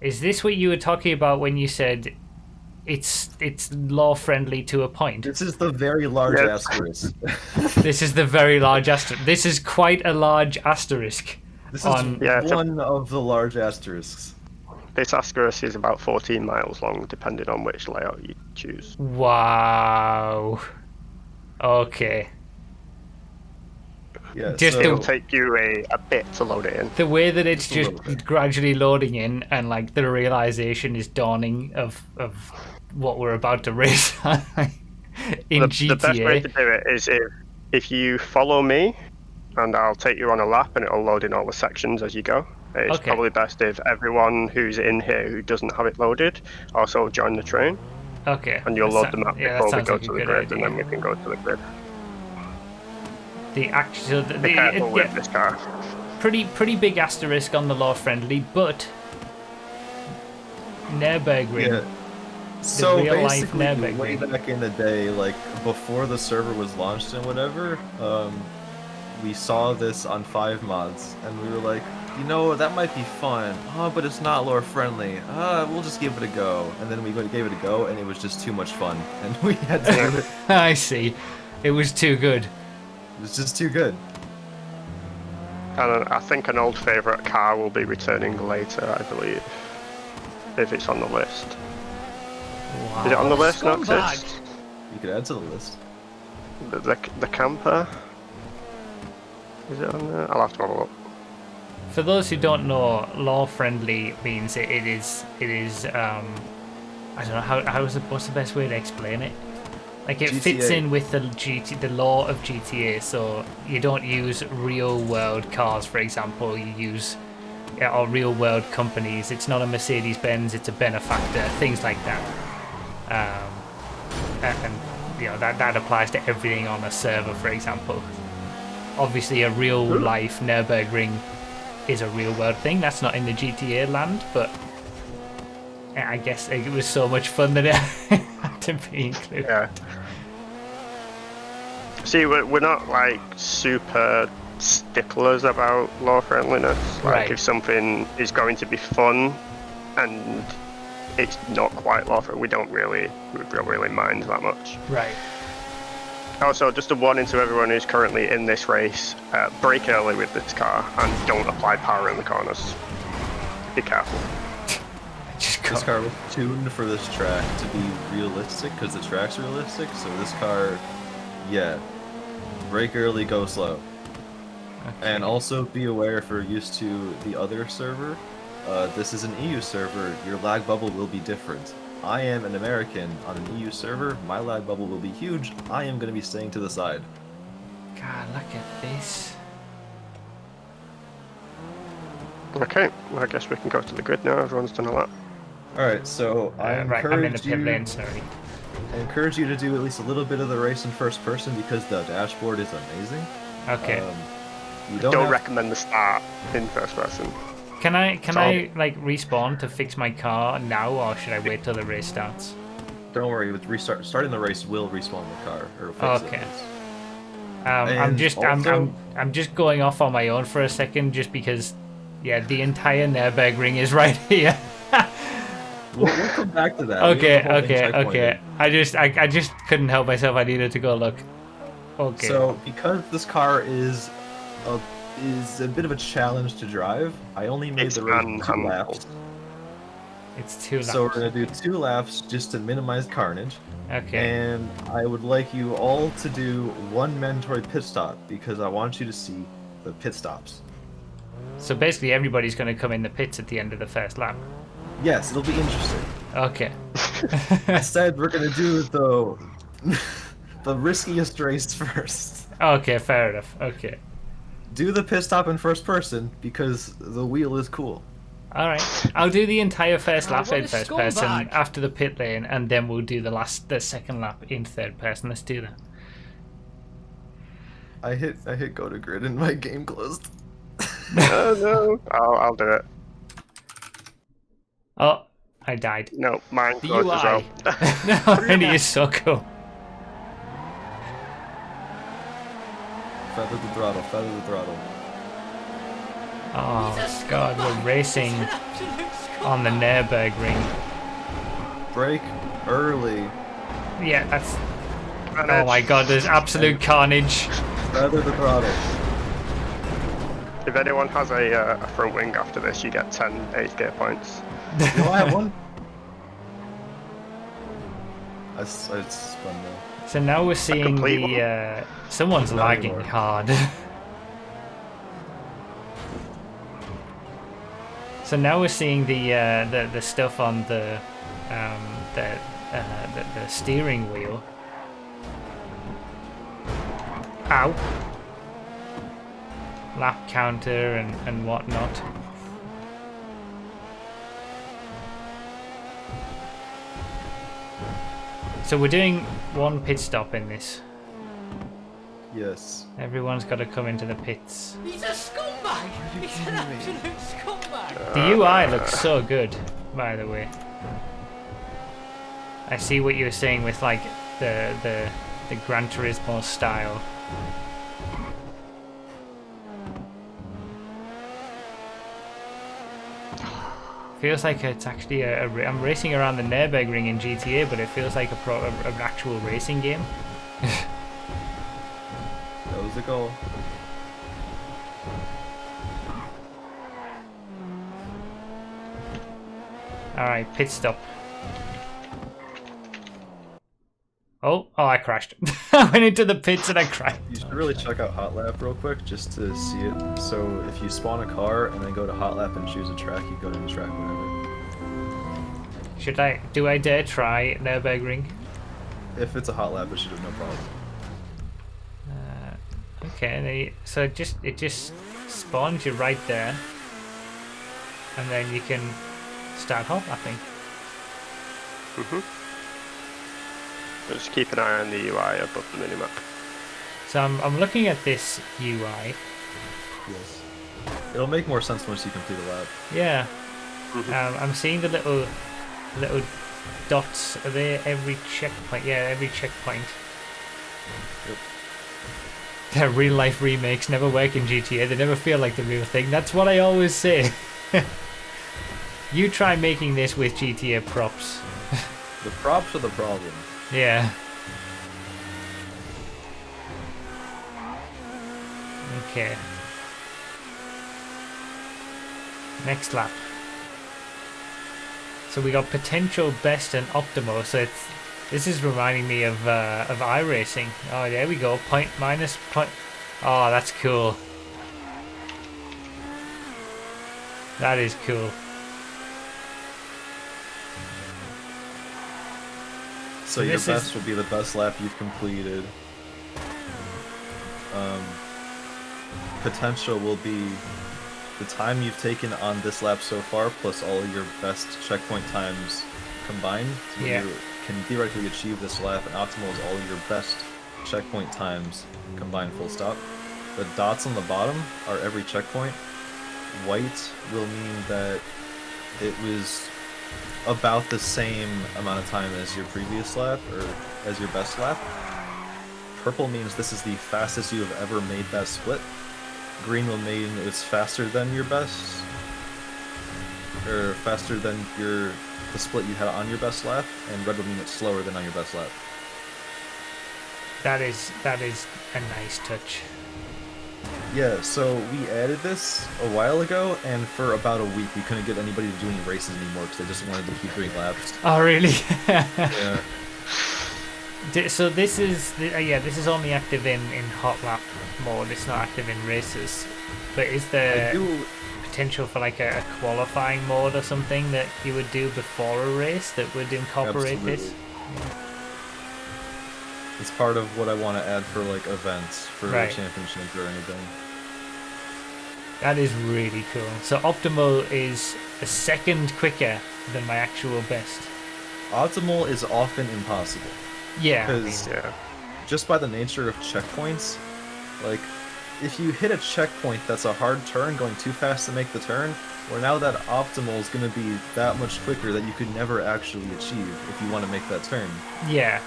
Is this what you were talking about when you said it's law friendly to a point? This is the very large asterisk. This is the very large asterisk. This is quite a large asterisk. This is one of the large asterisks. This asterisk is about 14 miles long, depending on which layout you choose. Wow. Okay. Yeah, just it'll take you a bit to load it in. The way that it's just gradually loading in, and like the realization is dawning of what we're about to race in GTA. The best way to do it is if you follow me, and I'll take you on a lap, and it'll load in all the sections as you go. It's probably best if everyone who's in here who doesn't have it loaded also join the train. Okay. And you'll load the map before we go to the grid, and then we can go to the grid. The actual be careful with this car. Pretty big asterisk on the law friendly, but Nurburgring. Yeah. So real basically, life way back in the day, like before the server was launched and whatever, we saw this on FiveMods, and we were like, you know, that might be fun. Oh, but it's not lore friendly. We'll just give it a go. And then we gave it a go, and it was just too much fun, and we had to do it. I see. It was too good. It was just too good. And I think an old favourite car will be returning later, I believe, if it's on the list. Wow. Is it on the list, Noxus? You could add to the list. The camper? Is it on there? I'll have to have a look. For those who don't know, law friendly means it is I don't know what's the best way to explain it. Like it fits in with the law of GTA, so you don't use real world cars, for example. You use or real world companies. It's not a Mercedes-Benz, it's a benefactor, things like that. And you know that applies to everything on a server, for example. Obviously, a real life Nurburgring is a real world thing. That's not in the GTA land, but I guess it was so much fun that it had to be included. Yeah. See, we're not like super sticklers about law friendliness. Like if something is going to be fun and it's not quite law friendly, we don't really mind that much. Right. Also, just a warning to everyone who's currently in this race: brake early with this car and don't apply power in the corners. Be careful. This car was tuned for this track to be realistic because the track's realistic. So this car, brake early, go slow. Okay. And also be aware, if you're used to the other server, this is an EU server. Your lag bubble will be different. I am an American on an EU server. My lag bubble will be huge. I am going to be staying to the side. God, look at this. Okay, well, I guess we can go to the grid now. Everyone's done a lot. Alright, so I I'm in the pit lane, sorry. I encourage you to do at least a little bit of the race in first person because the dashboard is amazing. Okay. You don't recommend the start in first person. Can I like respawn to fix my car now, or should I wait till the race starts? Don't worry, with starting the race will respawn the car or fix okay. it. I'm just going off on my own for a second, just because, the entire Nurburgring is right here. We'll come back to that. Okay. I just couldn't help myself. I needed to go look. Okay. So because this car is a bit of a challenge to drive, I only made the race 2 laps. It's 2 laps. So we're gonna do 2 laps just to minimize carnage. Okay. And I would like you all to do 1 mandatory pit stop because I want you to see the pit stops. So basically, everybody's going to come in the pits at the end of the first lap. Yes, it'll be interesting. Okay. Instead, we're gonna do the riskiest race first. Okay, fair enough. Okay. Do the pit stop in first person because the wheel is cool. All right, I'll do the entire first lap in first person after the pit lane, and then we'll do the second lap in third person. Let's do that. I hit go to grid and my game closed. No, I'll do it. Oh, I died. No, mine closed as well. No, Randy is so cool. Feather the throttle, feather the throttle. Oh God, we're racing on the Nurburgring. Brake early. Yeah, that's. Oh my God, there's absolute carnage. Feather the throttle. If anyone has a front wing after this, you get 10 8th gear points. You know, I have one. I spun though. So now we're seeing the. Someone's lagging hard. So now we're seeing the stuff on the steering wheel. Ow. Lap counter and whatnot. So we're doing one pit stop in this. Yes. Everyone's got to come into the pits. He's a scumbag! He's an absolute scumbag! The UI looks so good, by the way. I see what you were saying with like the Gran Turismo style. Feels like it's actually I'm racing around the Nurburgring in GTA, but it feels like an actual racing game. That was the goal. Alright, pit stop. Oh, I crashed. I went into the pits and I crashed. You should really check out Hot Lap real quick just to see it. So if you spawn a car and then go to Hot Lap and choose a track, you go to the track whenever. Do I dare try Nurburgring? If it's a Hot Lap, it should have no problem. Okay, so it just spawns you right there, and then you can start hot lapping. Just keep an eye on the UI above the minimap. So I'm looking at this UI. Yes. It'll make more sense once you complete a lap. Yeah. I'm seeing the little dots. Are they every checkpoint? Yeah, every checkpoint. Yep. Their real life remakes never work in GTA. They never feel like the real thing. That's what I always say. You try making this with GTA props. The props are the problem. Yeah. Okay. Next lap. So we got potential, best, and optimal. So this is reminding me of iRacing. Oh, there we go. Point minus point. Oh, that's cool. That is cool. So your best will be the best lap you've completed. Potential will be the time you've taken on this lap so far, plus all your best checkpoint times combined. So you can theoretically achieve this lap, and optimal is all your best checkpoint times combined, full stop. The dots on the bottom are every checkpoint. White will mean that it was about the same amount of time as your previous lap, or as your best lap. Purple means this is the fastest you have ever made that split. Green will mean it's faster than your best, or faster than the split you had on your best lap, and red will mean it's slower than on your best lap. That is a nice touch. Yeah, so we added this a while ago, and for about a week we couldn't get anybody to do any races anymore because they just wanted to keep doing laps. Oh, really? Yeah. So this is only active in hot lap mode. It's not active in races. But is there potential for like a qualifying mode or something that you would do before a race that would incorporate this? Yeah. It's part of what I want to add for like events, for a championship or anything. That is really cool. So optimal is a second quicker than my actual best. Optimal is often impossible. Yeah. Because just by the nature of checkpoints, like if you hit a checkpoint that's a hard turn going too fast to make the turn, well now that optimal is going to be that much quicker that you could never actually achieve if you want to make that turn. Yeah.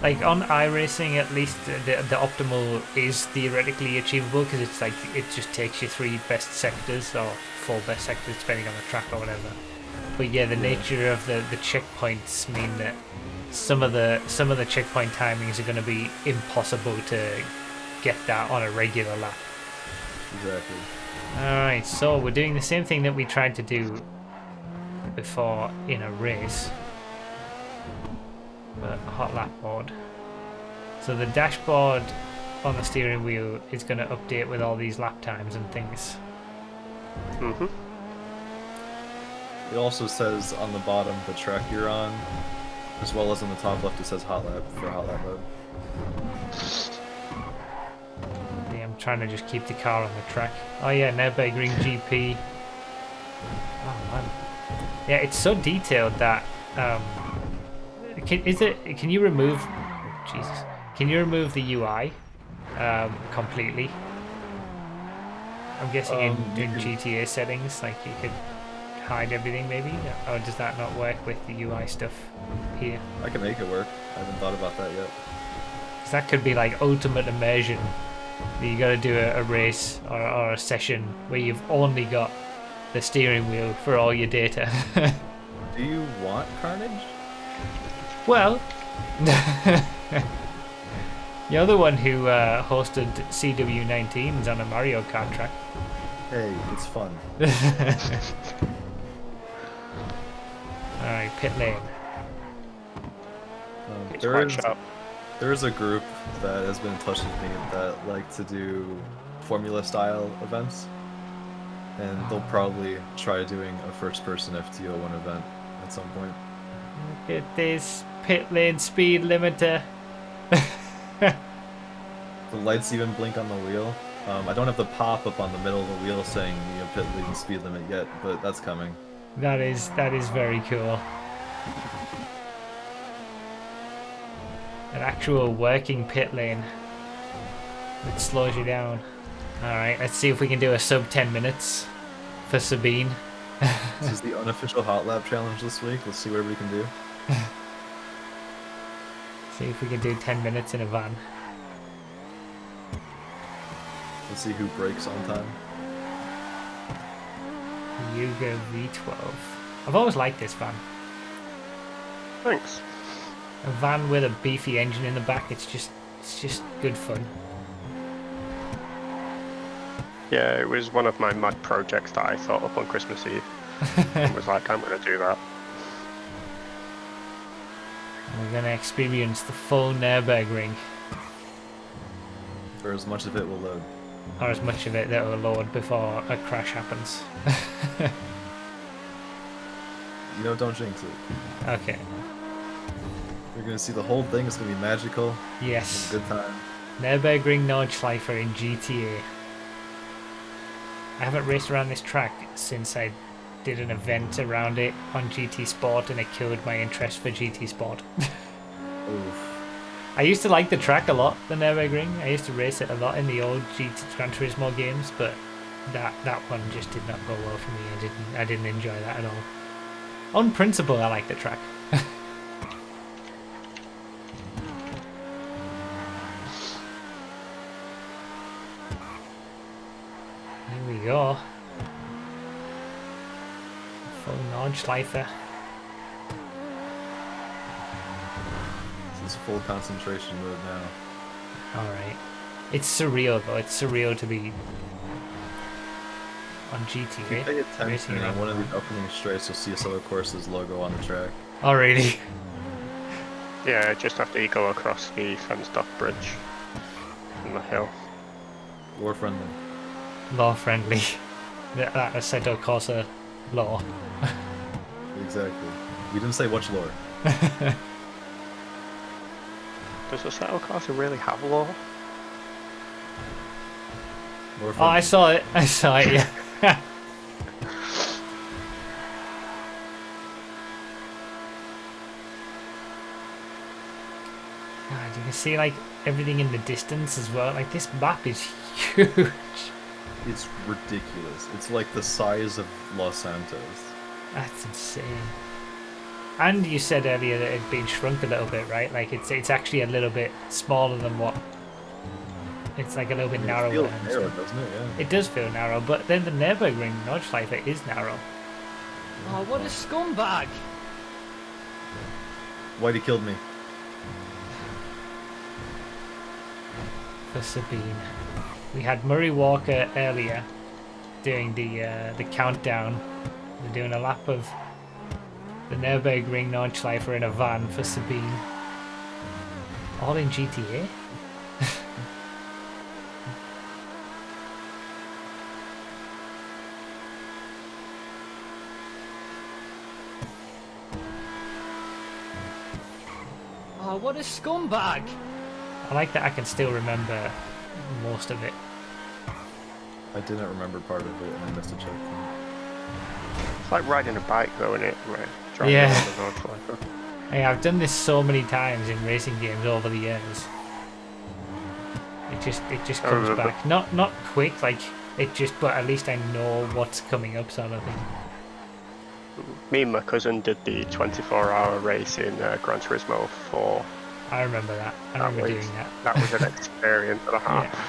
Like on iRacing, at least the optimal is theoretically achievable because it's like it just takes you 3 best sectors or 4 best sectors depending on the track or whatever. But yeah, the nature of the checkpoints mean that some of the checkpoint timings are going to be impossible to get that on a regular lap. Exactly. Alright, so we're doing the same thing that we tried to do before in a race, but hot lap mode. So the dashboard on the steering wheel is going to update with all these lap times and things. Mm-hmm. It also says on the bottom the track you're on, as well as on the top left it says hot lap for hot lap mode. Yeah, I'm trying to just keep the car on the track. Oh yeah, Nurburgring GP. Oh man. Yeah, it's so detailed that can you remove Jesus. Can you remove the UI completely? I'm guessing in GTA settings, like you could hide everything maybe, or does that not work with the UI stuff here? I can make it work. I haven't thought about that yet. 'Cause that could be like ultimate immersion. You got to do a race or a session where you've only got the steering wheel for all your data. Do you want Carnage? Well, you're the one who hosted CW19s on a Mario Kart track. Hey, it's fun. Alright, pit lane. It's quite sharp. There is a group that has been in touch with me that like to do Formula style events, and they'll probably try doing a first-person FTO1 event at some point. Look at this pit lane speed limiter. The lights even blink on the wheel. I don't have the pop-up on the middle of the wheel saying pit lane speed limit yet, but that's coming. That is very cool. An actual working pit lane that slows you down. Alright, let's see if we can do a sub 10 minutes for Sabine. This is the unofficial hot lap challenge this week. Let's see what we can do. See if we can do 10 minutes in a van. Let's see who breaks on time. Yuga V12. I've always liked this van. Thanks. A van with a beefy engine in the back, it's just good fun. Yeah, it was one of my mad projects that I thought up on Christmas Eve. I was like, I'm going to do that. We're going to experience the full Nurburgring. For as much of it will load. Or as much of it that will load before a crash happens. Don't jinx it. Okay. You're gonna see the whole thing. It's gonna be magical. Yes. Good time. Nurburgring Nordschleife in GTA. I haven't raced around this track since I did an event around it on GT Sport and it killed my interest for GT Sport. Oof. I used to like the track a lot, the Nurburgring. I used to race it a lot in the old GT Gran Turismo games, but that one just did not go well for me. I didn't enjoy that at all. On principle, I like the track. Here we go. Full Nordschleife. This is full concentration mode now. Alright. It's surreal though. It's surreal to be on GT, If you right? pay attention Racing on around. one of the opening straights, you'll see a Solar Course's logo on the track. Oh, really? Yeah, just after you go across the fenced off bridge on the hill. Lore friendly. Law friendly. That Assetto Corsa law. Exactly. We didn't say which lore. Does the Settle Corsa really have law? Lore Oh, friendly. I saw it. I saw it, yeah. God, you can see like everything in the distance as well. Like this map is huge. It's ridiculous. It's like the size of Los Santos. That's insane. And you said earlier that it'd been shrunk a little bit, right? Like it's actually a little bit smaller than what. It's like a little bit narrower. It feels narrow, doesn't it? Yeah. It does feel narrow, but then the Nurburgring Nordschleife is narrow. Oh, what a scumbag! Whitey killed me. For Sabine, we had Murray Walker earlier doing the countdown. They're doing a lap of the Nürburgring Nordschleife in a van for Sabine. All in GTA? Oh, what a scumbag! I like that I can still remember most of it. I didn't remember part of it and I missed a checkpoint. It's like riding a bike, though, isn't it? Right. Driving Yeah. around the Nordschleife. Hey, I've done this so many times in racing games over the years. It just comes remember. back. Not quick, like it just, but at least I know what's coming up, sort of thing. Me and my cousin did the 24-hour race in Gran Turismo 4. I remember that. I That remember was- doing that. That was an experience and a half. Yeah.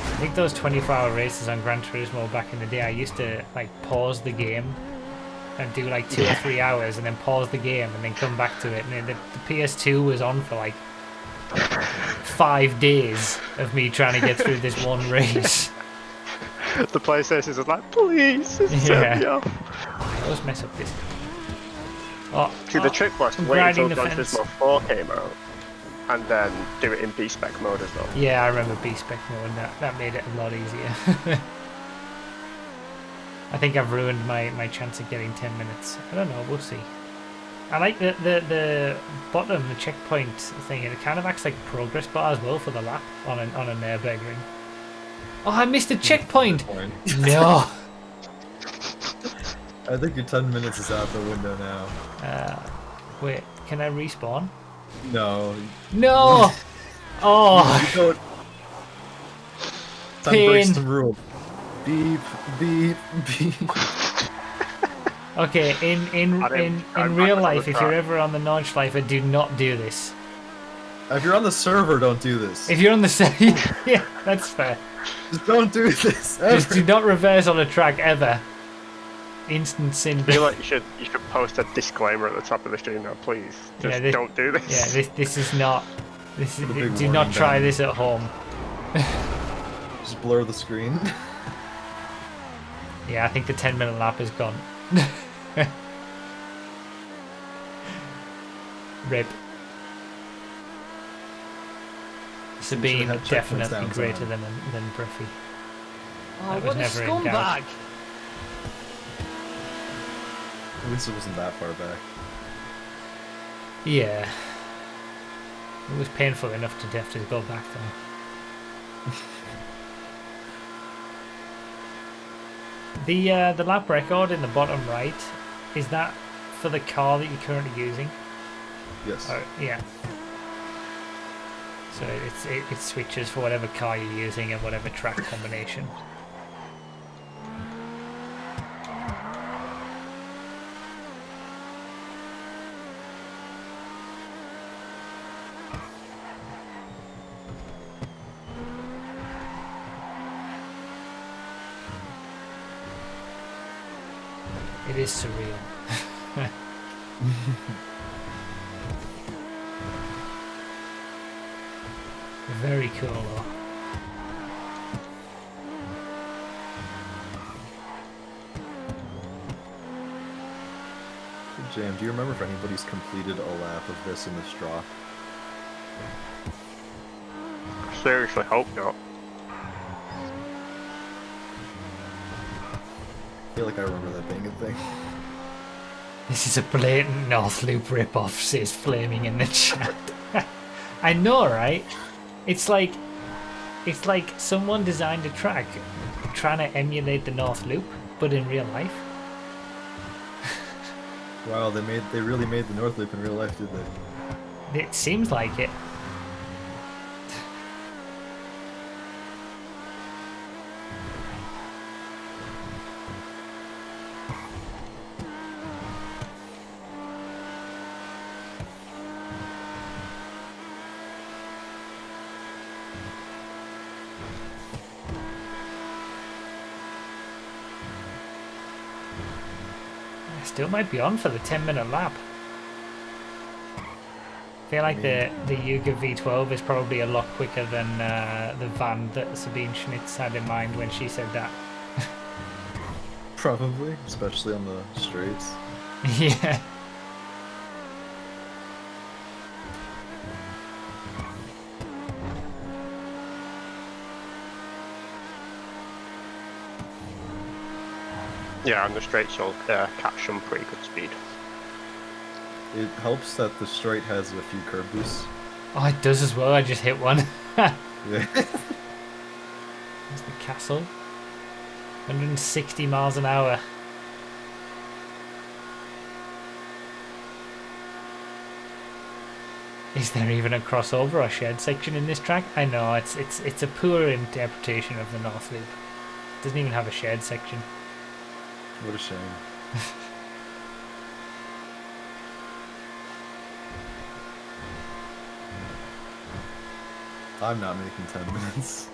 I think those 24-hour races on Gran Turismo back in the day, I used to like pause the game and do like 2 or 3 hours and then pause the game and then come back to it. And then the PS2 was on for like 5 days of me trying to get through this one race. The PlayStation was like, please, just set me off. I always mess up this. Oh, See, the trick was I'm wait riding until the Gran fence. Turismo 4 came out and then do it in B-Spec mode as well. Yeah, I remember B-Spec mode. That made it a lot easier. I think I've ruined my chance of getting 10 minutes. I don't know, we'll see. I like the bottom, the checkpoint thing. It kind of acts like a progress bar as well for the lap on a Nürburgring. Oh, I missed a checkpoint! No! I think your 10 minutes is out the window now. Wait, can I respawn? No. No! Oh! You don't. Time to break Pain. some rules. Beep, beep, beep. Okay, in real life, if you're track. ever on the Nordschleife, do not do this. If you're on the server, don't do this. If you're on the side, yeah, that's fair. Just don't do this. Just Ever. do not reverse on a track ever. Instant sin. I feel like you should post a disclaimer at the top of the stream now, please. Just this- don't do this. Yeah, this is not. This is, Put a big do not warning try down. this at home. Just blur the screen. Yeah, I think the 10-minute lap is gone. Should've Rip. Sabine had checkpoints definitely down greater time. than Bruffy. Oh, That was what a never in doubt. scumbag! At least it wasn't that far back. Yeah. It was painful enough to have to go back though. The lap record in the bottom right, is that for the car that you're currently using? Yes. Oh, yeah. So it switches for whatever car you're using and whatever track combination. It is surreal. Very cool though. Jam, do you remember if anybody's completed a lap of this in the straw? I seriously hope not. I feel like I remember that being a thing. This is a blatant North Loop rip-off, says Flaming in the chat. I know, right? It's like someone designed a track trying to emulate the North Loop, but in real life. Wow, they really made the North Loop in real life, did they? It seems like it. Still might be on for the 10-minute lap. I feel like the Yuga V12 is probably a lot quicker than the van that Sabine Schmitz had in mind when she said that. Probably, especially on the straights. Yeah. Yeah, on the straights you'll catch some pretty good speed. It helps that the straight has a few curb boosts. Oh, it does as well. I just hit one. Yeah. There's the castle. 160 miles an hour. Is there even a crossover or shared section in this track? I know it's a poor interpretation of the North Loop. It doesn't even have a shared section. What a shame. I'm not making 10 minutes.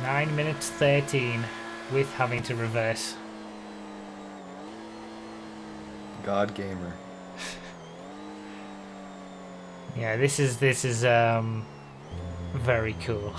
Nine minutes 13 with having to reverse. God gamer. Yeah, this is very cool.